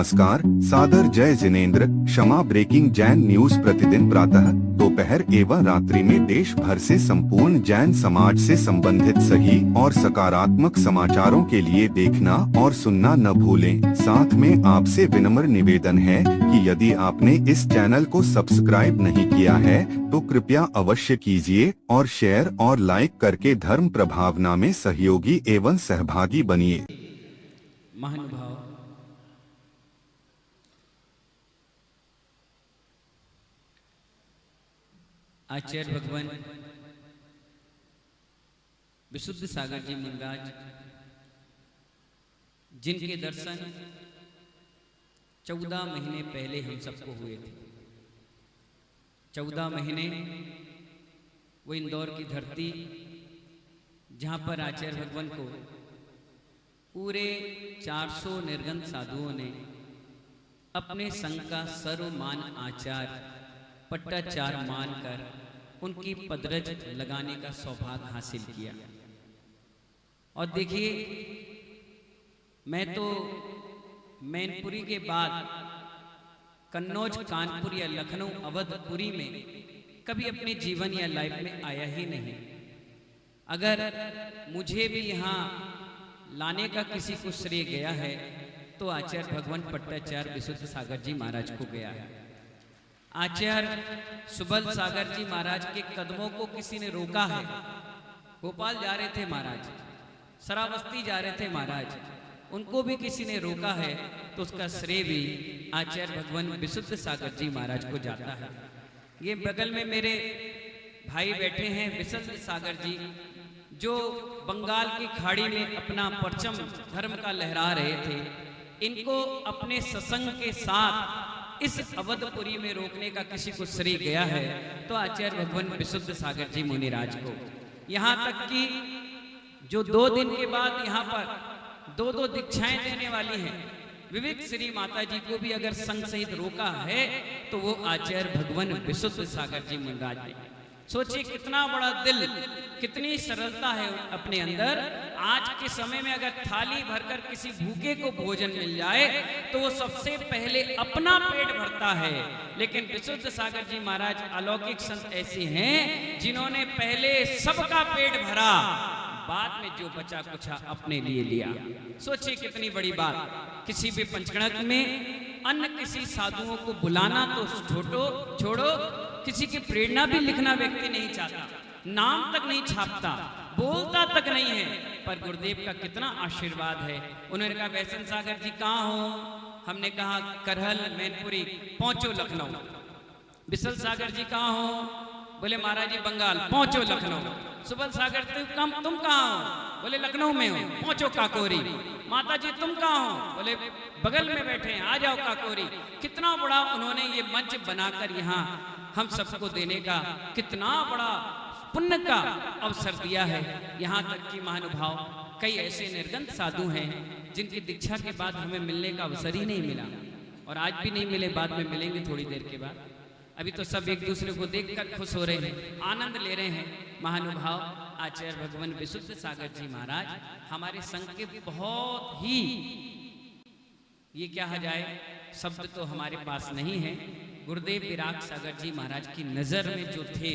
नमस्कार, सादर जय जिनेंद्र। क्षमा ब्रेकिंग जैन न्यूज प्रतिदिन प्रातः, दोपहर एवं रात्रि में देश भर से संपूर्ण जैन समाज से संबंधित सही और सकारात्मक समाचारों के लिए देखना और सुनना न भूलें। साथ में आपसे विनम्र निवेदन है कि यदि आपने इस चैनल को सब्सक्राइब नहीं किया है तो कृपया अवश्य कीजिए और शेयर और लाइक करके धर्म प्रभावना में सहयोगी एवं सहभागी बनिए। महानुभाव, आचार्य भगवान विशुद्ध सागर जी महाराज, जिनके दर्शन 14 महीने पहले हम सबको हुए थे। 14 महीने वो इंदौर की धरती, जहां पर आचार्य भगवान को पूरे 400 निर्गंत साधुओं ने अपने संघ का सर्वमान आचार्य पट्टाचार मानकर उनकी पदरज लगाने का सौभाग्य हासिल किया। और देखिए, मैं तो मैनपुरी के बाद कन्नौज, कानपुर या लखनऊ, अवधपुरी में कभी अपने जीवन या लाइफ में आया ही नहीं। अगर मुझे भी यहाँ लाने का किसी को श्रेय गया है तो आचार्य भगवान पट्टाचार्य विशुद्ध सागर जी महाराज को गया है। आचार्य सुबल सागर जी महाराज के कदमों को किसी ने रोका है। भोपाल जा रहे थे महाराज, श्रावस्ती जा रहे थे महाराज, उनको भी किसी ने रोका है तो उसका श्रेय भी आचार्य भगवान विशुद्ध सागर जी महाराज को जाता है। ये बगल में मेरे भाई बैठे हैं विशुद्ध सागर जी, जो बंगाल की खाड़ी में अपना परचम धर्म का लहरा रहे थे। इनको अपने सत्संग के साथ इस अवधपुरी में रोकने का किसी को श्रेय गया है तो आचार्य भगवान विशुद्ध सागर जी मुनिराज को। यहाँ तक कि जो 2 दिन के बाद यहाँ पर 2 दीक्षाएं देने वाली हैं, विविध श्री माता जी को भी अगर संघ सहित रोका है तो वो आचार्य भगवान विशुद्ध सागर जी मुनिराज ने। सोचिए कितना बड़ा दिल, कितनी सरलता है अपने अंदर। आज के समय में अगर थाली भरकर किसी भूखे को भोजन मिल जाए तो वो सबसे पहले अपना पेट भरता है, लेकिन विशुद्ध सागर जी महाराज अलौकिक संत ऐसे हैं जिन्होंने पहले सबका पेट भरा, बाद में जो बचा कुछ अपने लिए लिया। सोचिए कितनी बड़ी बात। किसी भी पंचगणक में अन्य किसी साधुओं को बुलाना तो छोड़ो, किसी की प्रेरणा भी लिखना व्यक्ति नहीं चाहता, नाम तक नहीं छापता, बोलता तक नहीं है। पर गुरुदेव का कितना आशीर्वाद है। उन्होंने कहा वैष्णव सागर जी कहाँ हो? हमने कहा करहल मैनपुरी, पहुंचो लखनऊ। विशल सागर जी कहाँ हो? बोले महाराज जी बंगाल, पहुंचो लखनऊ। सुबल सागर तुम कहाँ हो? बोले लखनऊ में हो, पहुंचो काकोरी। माता जी तुम कहाँ हो? बोले बगल में बैठे हैं, आ जाओ काकोरी। कितना बड़ा उन्होंने ये मंच बनाकर यहाँ हम सबको देने का कितना बड़ा पुण्य का अवसर दिया है। यहाँ तक कि महानुभाव, कई ऐसे निर्गंत साधु हैं जिनकी दीक्षा के बाद हमें मिलने का अवसर ही नहीं मिला, और आज भी नहीं मिले, बाद में मिलेंगे थोड़ी देर के बाद। अभी तो सब एक दूसरे को देखकर खुश हो रहे हैं, आनंद ले रहे हैं। महानुभाव, आचार्य भगवान विशुद्ध सागर जी महाराज हमारे संघ के बहुत ही, ये क्या जाए शब्द तो हमारे पास नहीं है। गुरुदेव विराग सागर जी महाराज की नजर में जो थे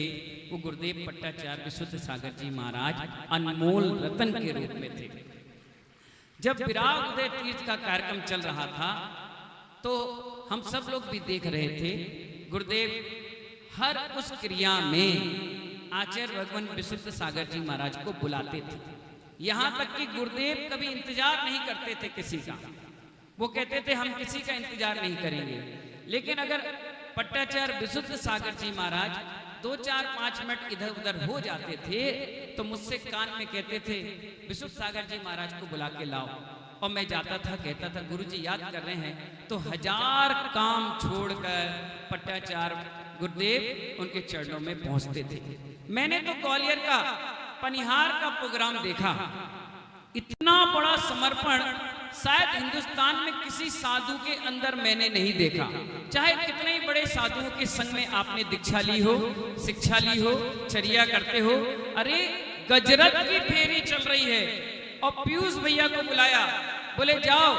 वो गुरुदेव पट्टाचार्य विशुद्ध सागर जी महाराज अनमोल रतन के रूप में थे। जब विराग उदय तीर्थ का कार्यक्रम चल रहा था तो हम सब लोग भी देख रहे थे, गुरुदेव हर उस क्रिया में आचार्य भगवान विशुद्ध सागर जी महाराज को बुलाते थे। यहाँ तक कि गुरुदेव कभी इंतजार नहीं करते थे किसी का। वो कहते थे हम किसी का इंतजार नहीं करेंगे, लेकिन अगर पट्टाचार्य विशुद्ध सागर जी महाराज 2-4-5 मिनट इधर उधर हो जाते थे तो मुझसे कान में कहते थे विशुद्ध सागर जी महाराज को बुला के लाओ। और मैं जाता था, कहता था गुरुजी याद कर रहे हैं, तो 1000 काम छोड़कर पट्टाचार्य गुरुदेव उनके चरणों में पहुंचते थे। मैंने तो ग्वालियर का पनिहार का प्रोग्राम देखा, इतना बड़ा समर्पण शायद हिंदुस्तान में किसी साधु के अंदर मैंने नहीं देखा। चाहे कितने ही बड़े साधुओं के संग में आपने दीक्षा ली हो, शिक्षा ली हो, चर्या करते हो, अरे गजरत की फेरी चल रही है और पीयूष भैया को बुलाया, बोले जाओ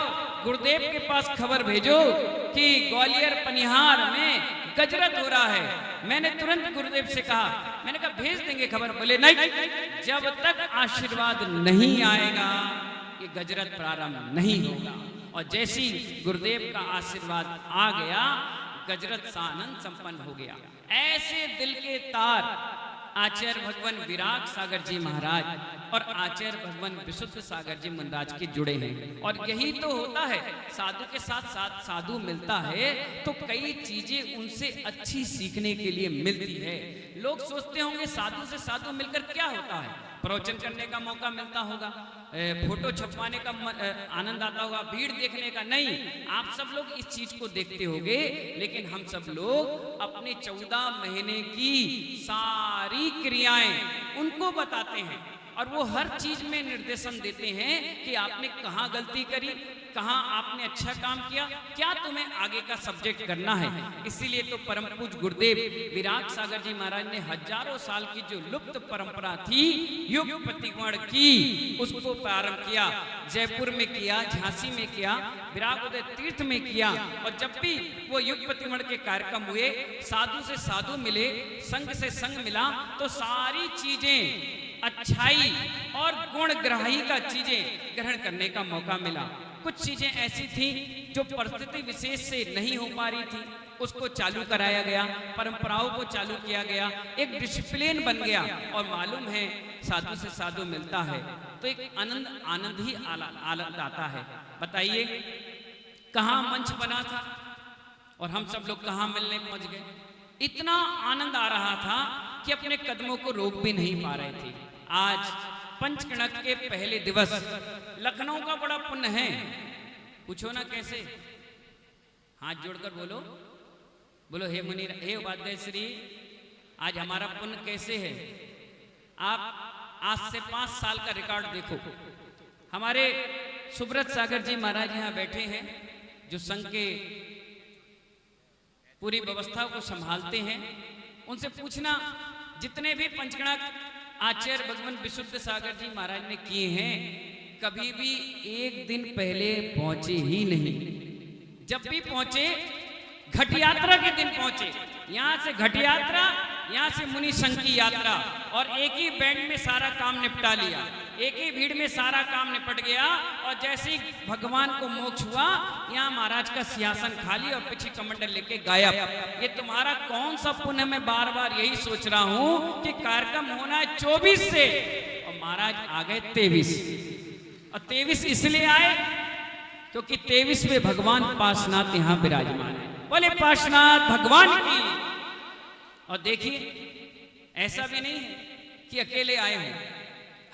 गुरुदेव के पास खबर भेजो कि ग्वालियर पनिहार में गजरत हो रहा है। मैंने तुरंत गुरुदेव से कहा, मैंने कहा भेज देंगे खबर। बोले नहीं, जब तक आशीर्वाद नहीं आएगा ये गजरत प्रारंभ नहीं होगा। और जैसी गुरुदेव का आशीर्वाद आ गया, गजरत सानंद संपन्न हो गया। ऐसे दिल के तार आचार्य भगवान विराग सागर जी महाराज और आचार्य भगवान विशुद्ध सागर जी महाराज के जुड़े हैं। और यही तो होता है, साधु के साथ साथ साधु मिलता है तो कई चीजें उनसे अच्छी सीखने के लिए मिलती है। लोग सोचते होंगे साधु से साधु मिलकर क्या होता है, प्रवचन करने का मौका मिलता होगा, फोटो छपवाने का आनंद आता होगा, भीड़ देखने का। नहीं, आप सब लोग इस चीज को देखते होंगे, लेकिन हम सब लोग अपने 14 महीने की सारी क्रियाएं उनको बताते हैं और वो हर चीज में निर्देशन देते हैं कि आपने कहाँ गलती करी, कहाँ आपने अच्छा काम किया, क्या तुम्हें आगे का सब्जेक्ट करना है। इसीलिए तो परम पूज्य गुरुदेव विराग सागर जी महाराज ने हजारों साल की जो लुप्त परंपरा थी युग प्रतिगमन की, उसको प्रारंभ किया। जयपुर में किया, झांसी में किया, विराग उदय तीर्थ में किया। और जब भी वो युग प्रतिगमन के कार्यक्रम हुए, साधु से साधु मिले, संघ से संघ मिला, तो सारी चीजें अच्छाई और गुण ग्राही का चीजें ग्रहण करने का मौका मिला। कुछ चीजें ऐसी थी जो परिस्थिति विशेष से नहीं हो पा रही थी, उसको चालू कराया गया, परंपराओं को चालू किया गया, एक डिसिप्लिन बन गया। और मालूम है साधु से साधु मिलता है तो एक आनंद ही आनंद आता है। बताइए कहाँ मंच बना था और हम सब लोग कहाँ मिलने पहुंच गए। इतना आनंद आ रहा था कि अपने कदमों को रोक भी नहीं पा रहे थे। आज पंचकणक के पहले दिवस लखनऊ का बड़ा पुण्य है। पूछो ना कैसे, हाथ जोड़कर बोलो, बोलो हे मुनि, हे उपाध्याय श्री, आज हमारा पुण्य कैसे है। आप आज से 5 साल का रिकॉर्ड देखो। हमारे सुब्रत सागर जी महाराज यहाँ बैठे हैं, जो संघ के पूरी व्यवस्था को संभालते हैं। उनसे पूछना, जितने भी पंचकणक आचार्य भगवान विशुद्ध सागर जी महाराज ने किए हैं, कभी भी एक दिन पहले पहुंचे ही नहीं। जब भी पहुंचे घट यात्रा के दिन पहुंचे। यहाँ से घट यात्रा, यहाँ से मुनि संघ की यात्रा, और एक ही बैंड में सारा काम निपटा लिया, एक ही भीड़ में सारा काम निपट गया। और जैसे ही भगवान को मोक्ष हुआ, यहाँ महाराज का सिंहासन खाली और पीछे कमंडल लेके गायब। ये तुम्हारा कौन सा पुण्य। मैं बार बार यही सोच रहा हूँ कि कार्यक्रम होना है 24 से और महाराज आ गए 23। और 23 इसलिए आए क्योंकि 23 में भगवान पार्श्वनाथ यहाँ विराजमान है। बोले पार्श्वनाथ भगवान की। और देखिए ऐसा भी नहीं है कि अकेले आए हैं,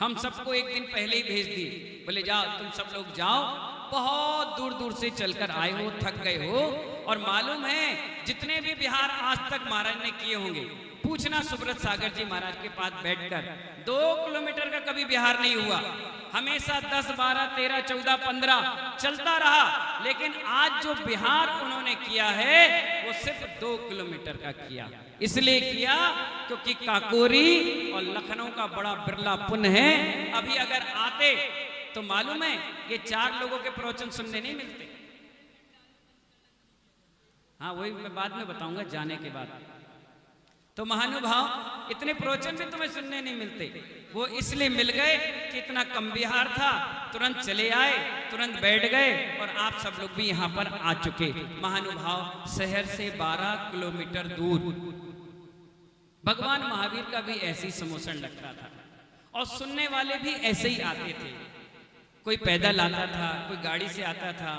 हम सबको एक दिन पहले ही भेज दिए। बोले जाओ तुम सब लोग जाओ, बहुत दूर दूर से चलकर आए हो, थक गए हो। और मालूम है जितने भी बिहार आज तक महाराज ने किए होंगे, पूछना सुब्रत सागर जी महाराज के पास बैठकर, 2 किलोमीटर का कभी बिहार नहीं हुआ। हमेशा 10, 12, 13, 14, 15 चलता रहा। लेकिन आज जो बिहार उन्होंने किया है वो सिर्फ 2 किलोमीटर का किया। इसलिए किया क्योंकि काकोरी और लखनऊ का बड़ा बिरला पुण्य है। अभी अगर आते तो मालूम है ये 4 लोगों के प्रवचन सुनने नहीं मिलते। हाँ वही मैं बाद में बताऊंगा जाने के बाद। तो महानुभाव इतने प्रवचन भी तुम्हें सुनने नहीं मिलते। वो इसलिए मिल गए कि इतना कम बिहार था, तुरंत चले आए, तुरंत बैठ गए और आप सब लोग भी यहाँ पर आ चुके। महानुभाव शहर से 12 किलोमीटर दूर भगवान महावीर का भी ऐसे ही समोसन लगता था और सुनने वाले भी ऐसे ही आते थे। कोई पैदल आता था, कोई गाड़ी से आता था,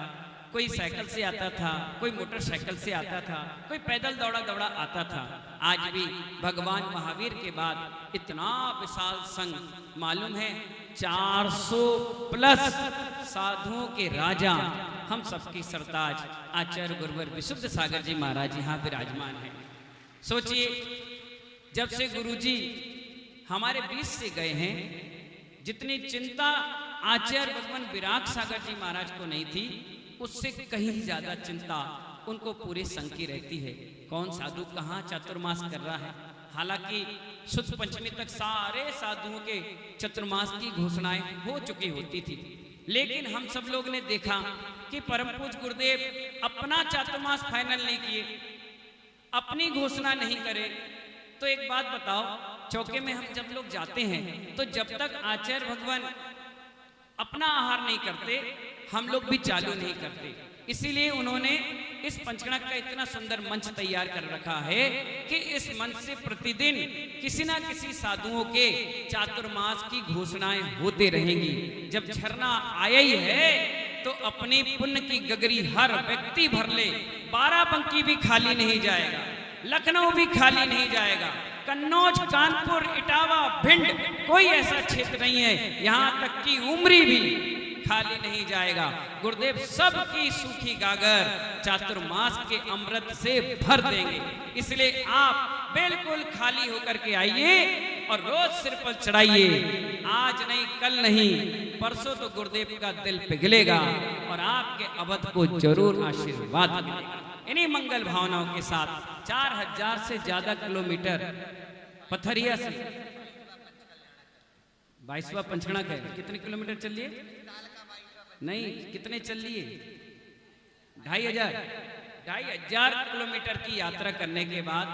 कोई साइकिल से आता था, कोई मोटरसाइकिल से आता था, कोई पैदल दौड़ा दौड़ा आता था। आज भी भगवान महावीर के बाद इतना विशाल संघ, मालूम है 400 प्लस साधुओं के राजा, हम सबकी सरताज आचार्य गुरुवर विशुद्ध सागर जी महाराज यहाँ विराजमान हैं। सोचिए जब से गुरुजी हमारे बीच से गए हैं, जितनी चिंता आचार्य भगवान विराग सागर जी महाराज को नहीं थी, उससे कहीं ज्यादा चिंता उनको पूरे संघ की रहती है। कौन साधु कहाँ चातुर्मास कर रहा है। हालांकि शुद्ध पंचमी तक सारे साधुओं के चतुर्मास की घोषणाएं हो चुकी होती थी, लेकिन हम सब लोग ने देखा कि परम पूज्य गुरुदेव अपना चातुर्मास फाइनल नहीं किए, अपनी घोषणा नहीं करे। तो एक बात बताओ, चौके में हम जब लोग जाते हैं तो जब तक आचार्य भगवान अपना आहार नहीं करते हम लोग भी चालू नहीं करते। इसीलिए उन्होंने इस पंचगणक का इतना सुंदर मंच तैयार कर रखा है कि इस मंच से प्रतिदिन किसी ना किसी साधुओं के चातुर्मास की घोषणाएं होते रहेंगी। जब झरना आया ही है तो अपनी पुण्य की गगरी हर व्यक्ति भर ले। बाराबंकी भी खाली नहीं जाएगा, लखनऊ भी खाली नहीं जाएगा, कन्नौज, कानपुर, इटावा, भिंड, कोई ऐसा क्षेत्र नहीं है, यहाँ तक कि उमरी भी खाली नहीं जाएगा। गुरुदेव सबकी सूखी गागर चातुर्मास के अमृत से भर देंगे। इसलिए आप बिल्कुल खाली होकर के आइए और रोज सिर पर चढ़ाइए। आज नहीं, कल नहीं, परसों तो गुरुदेव का दिल पिघलेगा और आपके अवध को जरूर आशीर्वाद मिलेगा। इन्हीं मंगल भावनाओं के साथ 4000 से ज्यादा किलोमीटर पथरिया से 22वां पंचगणक है। कितने किलोमीटर चल लिए? नहीं, कितने चल लिए? 2500 किलोमीटर की यात्रा करने के बाद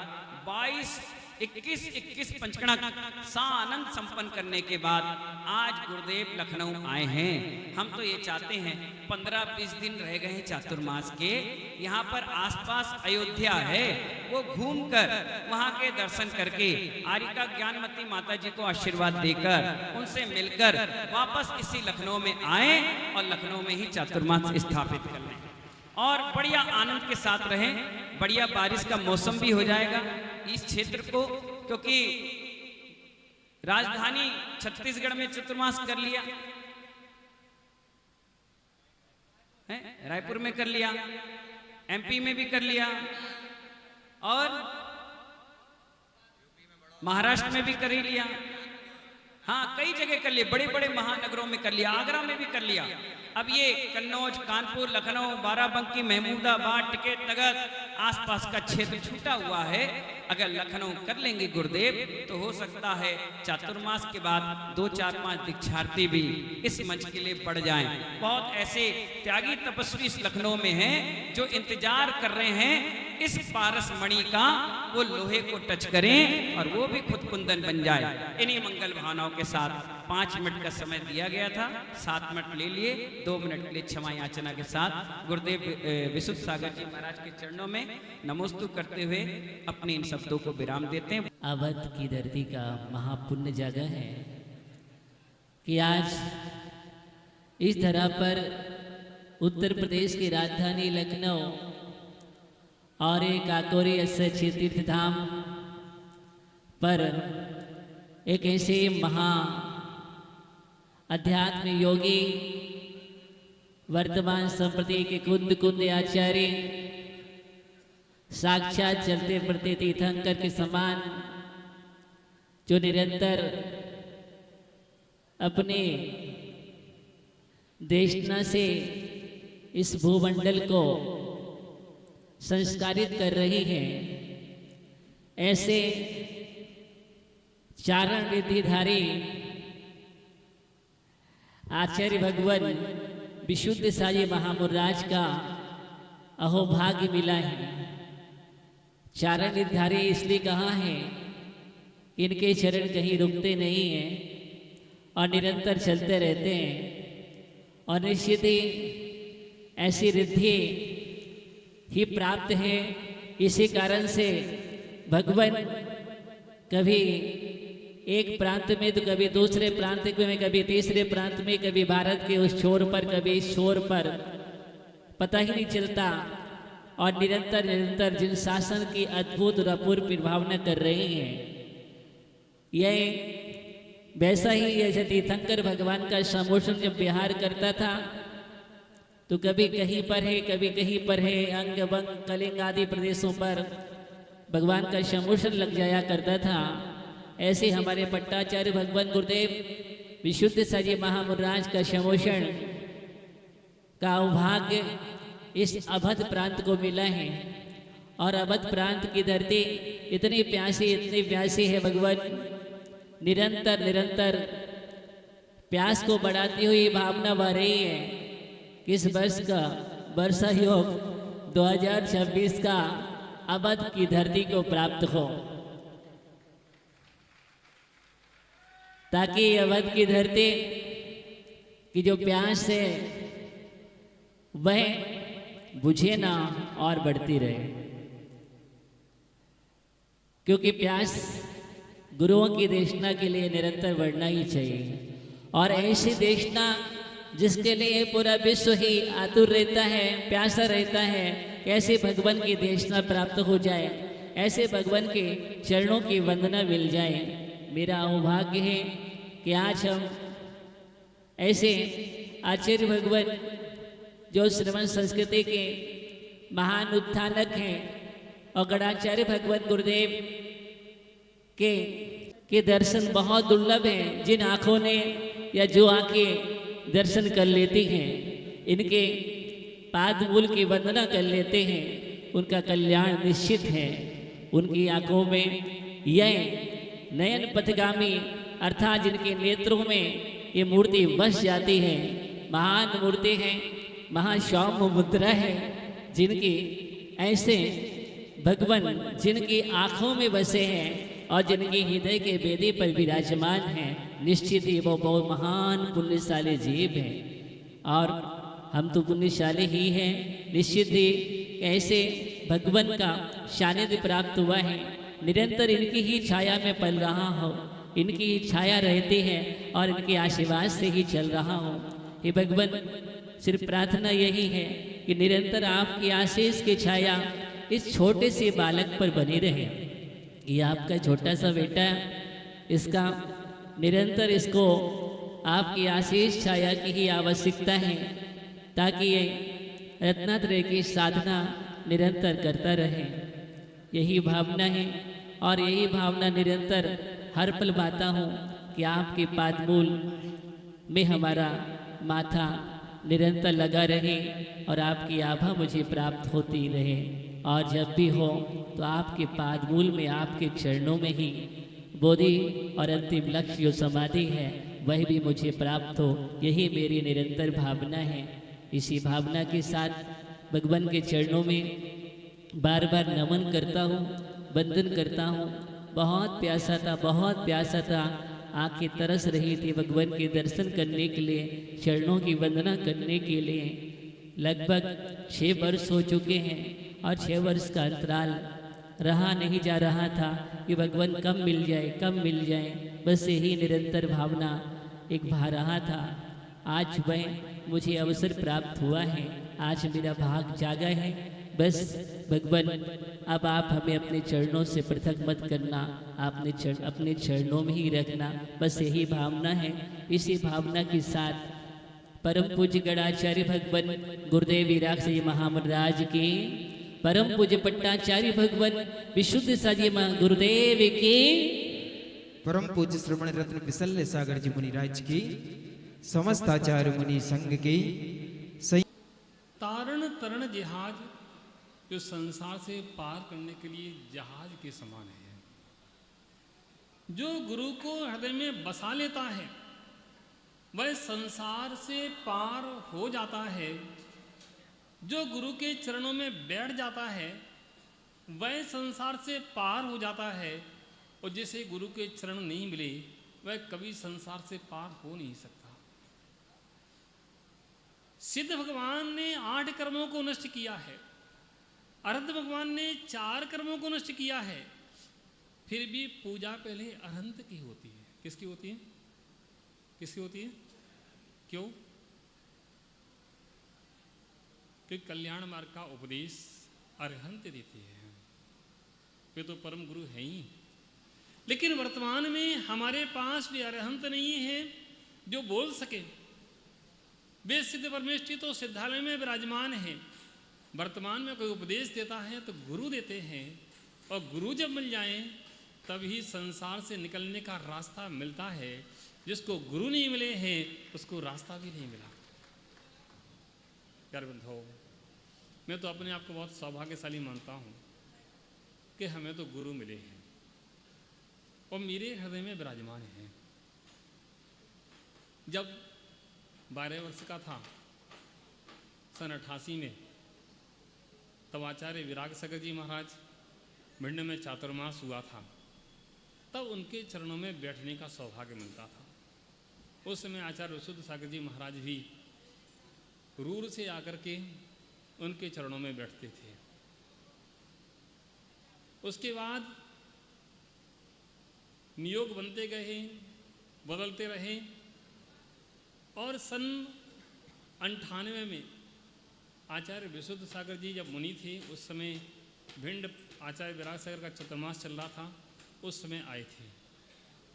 21 पंचगणक सानंद संपन्न करने के बाद आज गुरुदेव लखनऊ आए हैं। हम तो ये चाहते हैं 15-20 दिन रह गए हैं चातुर्मास के, यहाँ पर आसपास अयोध्या है, वो घूमकर वहाँ के दर्शन करके आरिका ज्ञानमती माता जी को आशीर्वाद देकर उनसे मिलकर वापस इसी लखनऊ में आए और लखनऊ में ही चातुर्मास स्थापित कर लें और बढ़िया आनंद के साथ रहें। बढ़िया बारिश का मौसम भी हो जाएगा इस क्षेत्र को, क्योंकि राजधानी छत्तीसगढ़ में चातुर्मास कर लिया है, रायपुर में कर लिया, एमपी में भी कर लिया और महाराष्ट्र में भी कर ही लिया। हाँ, कई जगह कर लिए, बड़े बड़े महानगरों में कर लिया, आगरा में भी कर लिया। अब ये कन्नौज, कानपुर, लखनऊ, बाराबंकी, महमूदाबाद, टिकैत नगर आसपास का क्षेत्र छूटा हुआ है। अगर लखनऊ कर लेंगे गुरुदेव तो हो सकता है चातुर्मास के बाद 2-4-5 दीक्षार्थी भी इस मंच के लिए बढ़ जाएं। बहुत ऐसे त्यागी तपस्वी इस लखनऊ में हैं जो इंतजार कर रहे हैं इस पारस मणि का, वो लोहे को टच करें और वो भी खुद कुंदन बन जाए। इन्हीं मंगल भावनाओं के साथ 5 मिनट का समय दिया गया था, 7 मिनट ले लिए, 2 मिनट के लिए क्षमा याचना के साथ गुरुदेव विशुद्ध सागर जी महाराज के चरणों में नमोस्तु करते हुए अपने इन शब्दों को विराम देते हैं। अवध की धरती का महापुण्य जगह है कि आज इस धरा पर उत्तर प्रदेश की राजधानी लखनऊ और एक आकोरी अच्छे तीर्थ धाम पर एक ऐसे महा अध्यात्म योगी वर्तमान संप्रति के कुंद कुंद आचार्य साक्षात चलते फिरते तीर्थंकर के समान जो निरंतर अपने देशना से इस भूमंडल को संस्कारित कर रही हैं, ऐसे चारण विधिधारी आचार्य भगवान विशुद्ध साई महामुराज का अहोभाग्य मिला है। चारण विधिधारी इसलिए कहा है कि इनके चरण कहीं रुकते नहीं हैं और निरंतर चलते रहते हैं और निश्चित ही ऐसी रिद्धि ही प्राप्त है। इसी कारण से भगवान कभी एक प्रांत में तो कभी दूसरे प्रांत में, कभी तीसरे प्रांत में, कभी भारत के उस छोर पर, कभी इस छोर पर, पता ही नहीं चलता और निरंतर निरंतर जिन शासन की अद्भुत और अपूर्व प्रभावना कर रही हैं। यह वैसा ही जैसे तीर्थंकर भगवान का समोषण जब विहार करता था तो कभी कहीं पर है, कभी कहीं पर है, अंग बंग कलिंग आदि प्रदेशों पर भगवान का समोषण लग जाया करता था। ऐसे हमारे पट्टाचार्य भगवान गुरुदेव विशुद्ध साई महामुराज का समोषण का सौभाग्य इस अवध प्रांत को मिला है और अवध प्रांत की धरती इतनी प्यासी है भगवान निरंतर निरंतर प्यास को बढ़ाती हुई भावना बह रही है कि इस वर्ष का वर्षा योग 2026 का अवध की धरती को प्राप्त हो, ताकि अवध की धरती की जो प्यास है वह बुझे ना और बढ़ती रहे, क्योंकि प्यास गुरुओं की देशना के लिए निरंतर बढ़ना ही चाहिए। और ऐसी देशना जिसके लिए पूरा विश्व ही आतुर रहता है, प्यासा रहता है, कैसे भगवान की देशना प्राप्त हो जाए, ऐसे भगवान के चरणों की वंदना मिल जाए। मेरा सौभाग्य है कि आज हम ऐसे आचार्य भगवान जो श्रवण संस्कृति के महान उत्थानक हैं और गणाचार्य भगवान गुरुदेव के दर्शन बहुत दुर्लभ हैं। जिन आँखों ने या जो आँखें दर्शन कर लेती हैं, इनके पाद मूल की वंदना कर लेते हैं, उनका कल्याण निश्चित है। उनकी आँखों में यह नयन पथगामी अर्थात जिनके नेत्रों में ये मूर्ति बस जाती है, महान मूर्ति है, महासौम्य मुद्रा है, जिनकी ऐसे भगवान जिनकी आँखों में बसे हैं और जिनके हृदय के वेदी पर विराजमान हैं, निश्चित ही वो बहुत महान पुण्यशाली जीव हैं। और हम तो पुण्यशाली ही हैं। निश्चित ही ऐसे भगवान का सानिध्य प्राप्त हुआ है। निरंतर इनकी ही छाया में पल रहा हो, इनकी ही छाया रहती है और इनके आशीर्वाद से ही चल रहा हो। हे भगवान, सिर्फ प्रार्थना यही है कि निरंतर आपकी आशीष की छाया इस छोटे से बालक पर बनी रहे। ये आपका छोटा सा बेटा, इसका निरंतर इसको आपकी आशीष छाया की ही आवश्यकता है, ताकि ये रत्नात्रय की साधना निरंतर करता रहे। यही भावना है और यही भावना निरंतर हर पल पाता हूँ कि आपके पादमूल में हमारा माथा निरंतर लगा रहे और आपकी आभा मुझे प्राप्त होती रहे। और जब भी हो तो आपके पादमूल में, आपके चरणों में ही बोधि और अंतिम लक्ष्य जो समाधि है वह भी मुझे प्राप्त हो, यही मेरी निरंतर भावना है। इसी भावना के साथ भगवान के चरणों में बार बार नमन करता हूँ, वंदन करता हूँ। बहुत प्यासा था, बहुत प्यासा था, आंखें तरस रही थी भगवान के दर्शन करने के लिए, चरणों की वंदना करने के लिए। लगभग 6 वर्ष हो चुके हैं और 6 वर्ष का अंतराल रहा नहीं जा रहा था कि भगवान कब मिल जाए, कब मिल जाए, बस यही निरंतर भावना एक भा रहा था। आज वह मुझे अवसर प्राप्त हुआ है, आज मेरा भाग जागा है। बस भगवान, अब आप हमें अपने चरणों से पृथक मत करना, आपने अपने चरणों में ही रखना, बस यही भावना है। इसी भावना के साथ परम पूज्य गणाचार्य भगवान गुरुदेव विराग जी महाराज की, परम पूज्य पट्टाचार्य भगवान विशुद्ध साजी गुरुदेव की, परम पूज्य श्रवण रत्न विसल्य सागर जी मुनि राज की, समस्त आचार्य मुनि संघ की। तारण तरण जहाज जो संसार से पार करने के लिए जहाज के समान है। जो गुरु को हृदय में बसा लेता है वह संसार से पार हो जाता है। जो गुरु के चरणों में बैठ जाता है वह संसार से पार हो जाता है। और जिसे गुरु के चरण नहीं मिले वह कभी संसार से पार हो नहीं सकता। सिद्ध भगवान ने 8 कर्मों को नष्ट किया है, अरहंत भगवान ने 4 कर्मों को नष्ट किया है। फिर भी पूजा पहले अरहंत की होती है। किसकी होती है? किसकी होती है? क्यों? कि कल्याण मार्ग का उपदेश अरहंत देते हैं, वे तो परम गुरु हैं ही। लेकिन वर्तमान में हमारे पास भी अरहंत नहीं है जो बोल सके। वे सिद्ध परमेष्ठी तो सिद्धालय में विराजमान है। वर्तमान में कोई उपदेश देता है तो गुरु देते हैं, और गुरु जब मिल जाएं तभी संसार से निकलने का रास्ता मिलता है। जिसको गुरु नहीं मिले हैं उसको रास्ता भी नहीं मिला। यार बंधुओं, मैं तो अपने आप को बहुत सौभाग्यशाली मानता हूँ कि हमें तो गुरु मिले हैं और मेरे हृदय में विराजमान हैं। जब 12 वर्ष का था सन 88 में, तब आचार्य विराग सागर जी महाराज भिंड में चातुर्मास हुआ था, तब उनके चरणों में बैठने का सौभाग्य मिलता था। उस समय आचार्य विशुद्ध सागर जी महाराज भी रूर से आकर के उनके चरणों में बैठते थे। उसके बाद नियोग बनते गए, बदलते रहे, और सन 98 में आचार्य विशुद्ध सागर जी जब मुनि थे, उस समय भिंड आचार्य विराग सागर का चातुर्मास चल रहा था, उस समय आए थे,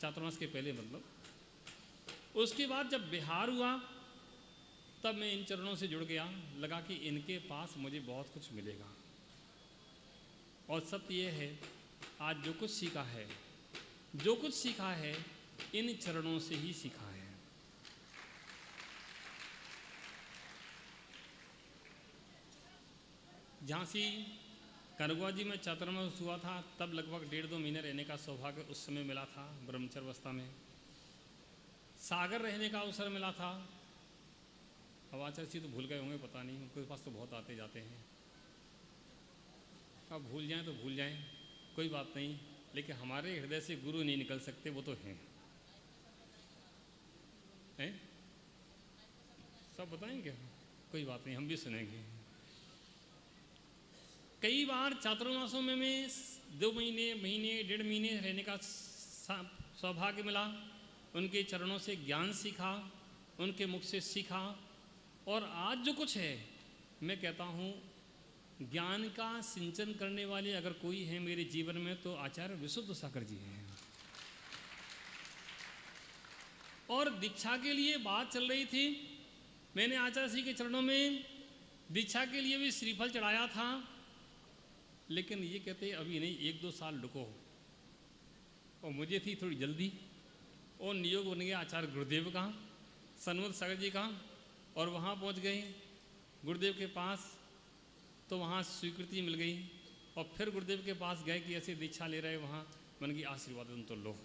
चातुर्मास के पहले मतलब। उसके बाद जब बिहार हुआ तब मैं इन चरणों से जुड़ गया, लगा कि इनके पास मुझे बहुत कुछ मिलेगा। और सत्य ये है, आज जो कुछ सीखा है इन चरणों से ही सीखा है। झांसी कनगुआ जी में चातुर्मास हुआ था, तब लगभग 1.5-2 महीने रहने का सौभाग्य उस समय मिला था ब्रह्मचर्य अवस्था में। सागर रहने का अवसर मिला था। अब आचार्य जी तो भूल गए होंगे, पता नहीं, उनके पास तो बहुत आते जाते हैं। अब भूल जाएं तो भूल जाएं, कोई बात नहीं, लेकिन हमारे हृदय से गुरु नहीं निकल सकते, वो तो हैं। सब बताएंगे, कोई बात नहीं, हम भी सुनेंगे। कई बार चातुर्मासों में मैं 2 महीने, 1.5 महीने रहने का सौभाग्य मिला। उनके चरणों से ज्ञान सीखा, उनके मुख से सीखा, और आज जो कुछ है, मैं कहता हूँ ज्ञान का सिंचन करने वाले अगर कोई है मेरे जीवन में तो आचार्य विशुद्ध सागर जी हैं। और दीक्षा के लिए बात चल रही थी, मैंने आचार्य जी के चरणों में दीक्षा के लिए भी श्रीफल चढ़ाया था, लेकिन ये कहते अभी नहीं, 1-2 साल रुको। और मुझे थी थोड़ी जल्दी, और नियोग बन गया आचार्य गुरुदेव का, सन्मुख सागर जी का, और वहाँ पहुँच गए गुरुदेव के पास, तो वहाँ स्वीकृति मिल गई। और फिर गुरुदेव के पास गए कि ऐसे दीक्षा ले रहे, वहाँ मन की आशीर्वाद तुम तो लो,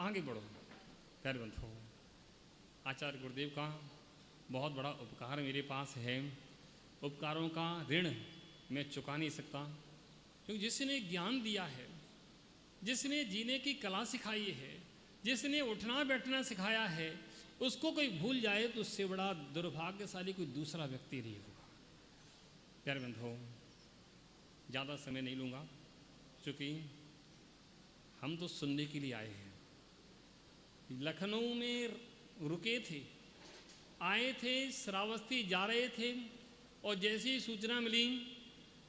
आगे बढ़ो, पैर बंद हो। आचार्य गुरुदेव का बहुत बड़ा उपकार मेरे पास है, उपकारों का ऋण मैं चुका नहीं सकता, क्योंकि जिसने ज्ञान दिया है, जिसने जीने की कला सिखाई है, जिसने उठना बैठना सिखाया है, उसको कोई भूल जाए तो उससे बड़ा दुर्भाग्यशाली कोई दूसरा व्यक्ति नहीं होगा। प्यारे बंधुओं, ज़्यादा समय नहीं लूँगा, क्योंकि हम तो सुनने के लिए आए हैं। लखनऊ में रुके थे, आए थे, श्रावस्ती जा रहे थे, और जैसी ही सूचना मिली,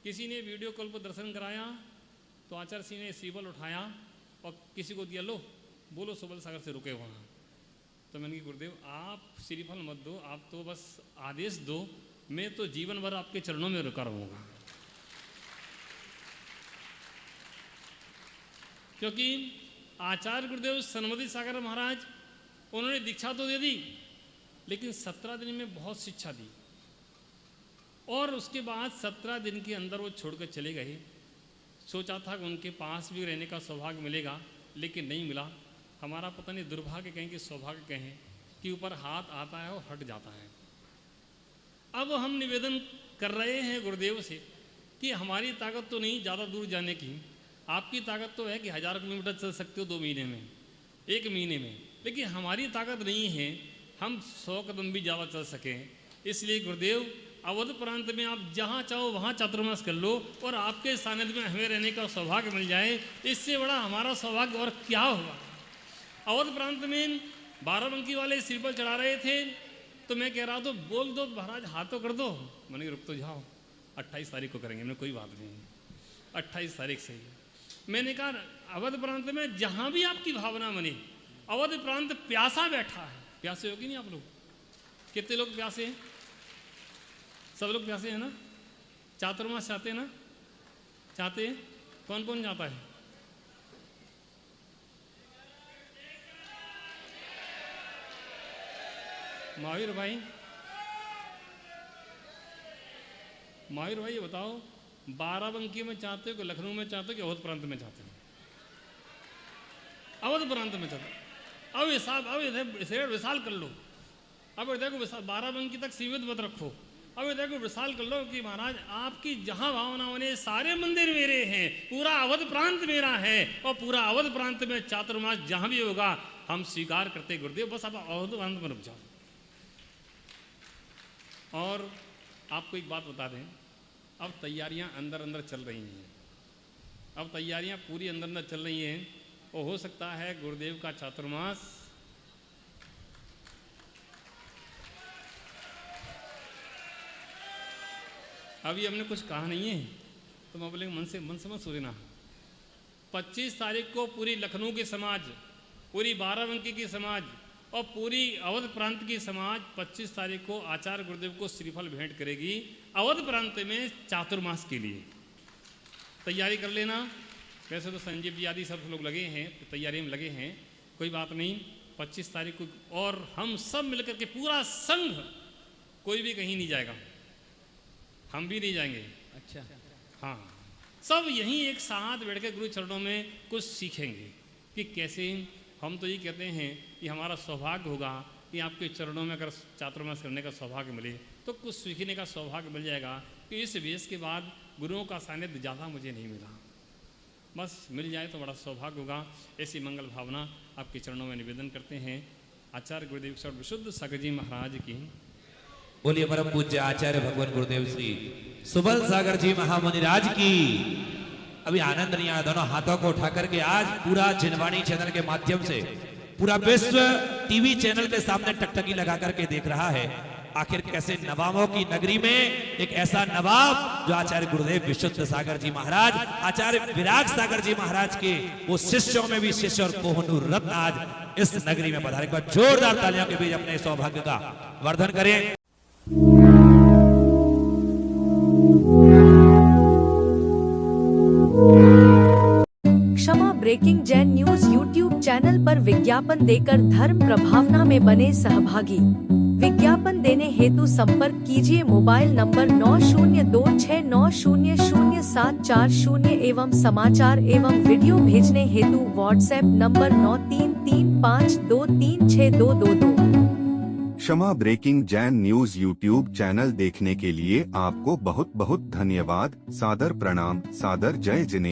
किसी ने वीडियो कॉल पर दर्शन कराया, तो आचार्य सिंह ने श्रीफल उठाया और किसी को दिया, लो बोलो सुबल सागर से रुके वहाँ। तो मैंने कहा गुरुदेव आप श्रीफल मत दो, आप तो बस आदेश दो, मैं तो जीवन भर आपके चरणों में रुका रहूँगा। क्योंकि आचार्य गुरुदेव सन्मति सागर महाराज, उन्होंने दीक्षा तो दे दी, लेकिन 17 दिन में बहुत शिक्षा दी, और उसके बाद 17 दिन के अंदर वो छोड़कर चले गए। सोचा था कि उनके पास भी रहने का सौभाग्य मिलेगा, लेकिन नहीं मिला। हमारा पता नहीं दुर्भाग्य कहें कि सौभाग्य कहें, कि ऊपर हाथ आता है और हट जाता है। अब हम निवेदन कर रहे हैं गुरुदेव से कि हमारी ताकत तो नहीं ज़्यादा दूर जाने की, आपकी ताकत तो है कि 1000 किलोमीटर चल सकते हो 2 महीने में, 1 महीने में, लेकिन हमारी ताकत नहीं है हम 100 कदम भी ज़्यादा चल सकें। इसलिए गुरुदेव अवध प्रांत में आप जहाँ चाहो वहाँ चातुर्मास कर लो, और आपके सानिध्य में हमें रहने का सौभाग्य मिल जाए, इससे बड़ा हमारा सौभाग्य और क्या होगा। अवध प्रांत में 12 वाले श्रीफल चढ़ा रहे थे, तो मैं कह रहा तो बोल दो महाराज, हाथ तो कर दो। मैंने रुक तो जाओ, 28 तारीख को करेंगे। मैंने कोई बात नहीं, 28 तारीख से ही मैंने कहा अवध प्रांत में जहाँ भी आपकी भावना बने, अवध प्रांत प्यासा बैठा है। प्यासे होगी नहीं आप लोग? कितने लोग प्यासे हैं? सब लोग प्यासे हैं ना? चातुर्मास चाहते हैं ना? चाहते हैं? कौन कौन चाहता है? महावीर भाई, महावीर भाई ये बताओ, 12 में चाहते हो कि लखनऊ में चाहते हो कि अवध प्रांत में चाहते हो? अवध प्रांत में चाहते हो। अब हिसाब, अब इसे विशाल कर लो। अब हृदय को 12 बंकी तक सीमित मत रखो, अब हृदय को विशाल कर लो कि महाराज आपकी जहां भावनाओं ने सारे मंदिर मेरे हैं, पूरा अवध प्रांत मेरा है, और पूरा अवध प्रांत में चातुर्मास जहां भी होगा हम स्वीकार करते गुरुदेव, बस आप अवध प्रांत में रुक जाओ। और आपको एक बात बता दें, अब तैयारियां अंदर अंदर चल रही हैं, अब तैयारियां पूरी अंदर अंदर चल रही हैं, और हो सकता है गुरुदेव का चातुर्मास अभी हमने कुछ कहा नहीं है तो मैं बोलेंगे मन से मत सोचना। 25 तारीख को पूरी लखनऊ की समाज, पूरी बाराबंकी की समाज और पूरी अवध प्रांत की समाज 25 तारीख को आचार्य गुरुदेव को श्रीफल भेंट करेगी अवध प्रांत में चातुर्मास के लिए। तैयारी कर लेना। वैसे तो संजीव जी आदि सब लोग लगे हैं, तैयारी में लगे हैं, कोई बात नहीं। 25 तारीख को और हम सब मिलकर के पूरा संघ, कोई भी कहीं नहीं जाएगा, हम भी नहीं जाएंगे। अच्छा, हाँ, सब यहीं एक साथ बैठ के गुरु चरणों में कुछ सीखेंगे कि कैसे। हम तो ये कहते हैं कि हमारा सौभाग्य होगा कि आपके चरणों में अगर चातुर्मास करने का सौभाग्य मिले तो कुछ सीखने का सौभाग्य मिल जाएगा कि इस वेश के बाद गुरुओं का सानिध्य ज़्यादा मुझे नहीं मिला, बस मिल जाए तो बड़ा सौभाग्य होगा। ऐसी मंगल भावना आपके चरणों में निवेदन करते हैं। आचार्य गुरुदेव सर विशुद्ध सागर जी महाराज की बोलिए। परम पूज्य आचार्य भगवान गुरुदेव श्री सुबल सागर जी महामुनि राज की। अभी आनंद नहीं आया, दोनों हाथों को उठा करके आज पूरा जिनवाणी चैनल के माध्यम से पूरा विश्व टीवी चैनल के सामने टकटकी लगा करके देख रहा है आखिर कैसे नवाबों की नगरी में एक ऐसा नवाब जो आचार्य गुरुदेव विशुद्ध सागर जी महाराज, आचार्य विराग सागर जी महाराज के वो शिष्यों में भी शिष्य और कोहनूर रत्न आज इस नगरी में पधारे। जोरदार तालियों के बीच अपने सौभाग्य का वर्धन करें। क्षमा breaking Jain news YouTube channel पर विज्ञापन देकर धर्म प्रभावना में बने सहभागी। विज्ञापन देने हेतु संपर्क कीजिए मोबाइल नंबर 9026900740 एवं समाचार एवं वीडियो भेजने हेतु व्हाट्सएप नंबर 9335236222। क्षमा breaking Jain news YouTube channel देखने के लिए आपको बहुत बहुत धन्यवाद। सादर प्रणाम, सादर जय जिनेंद्र।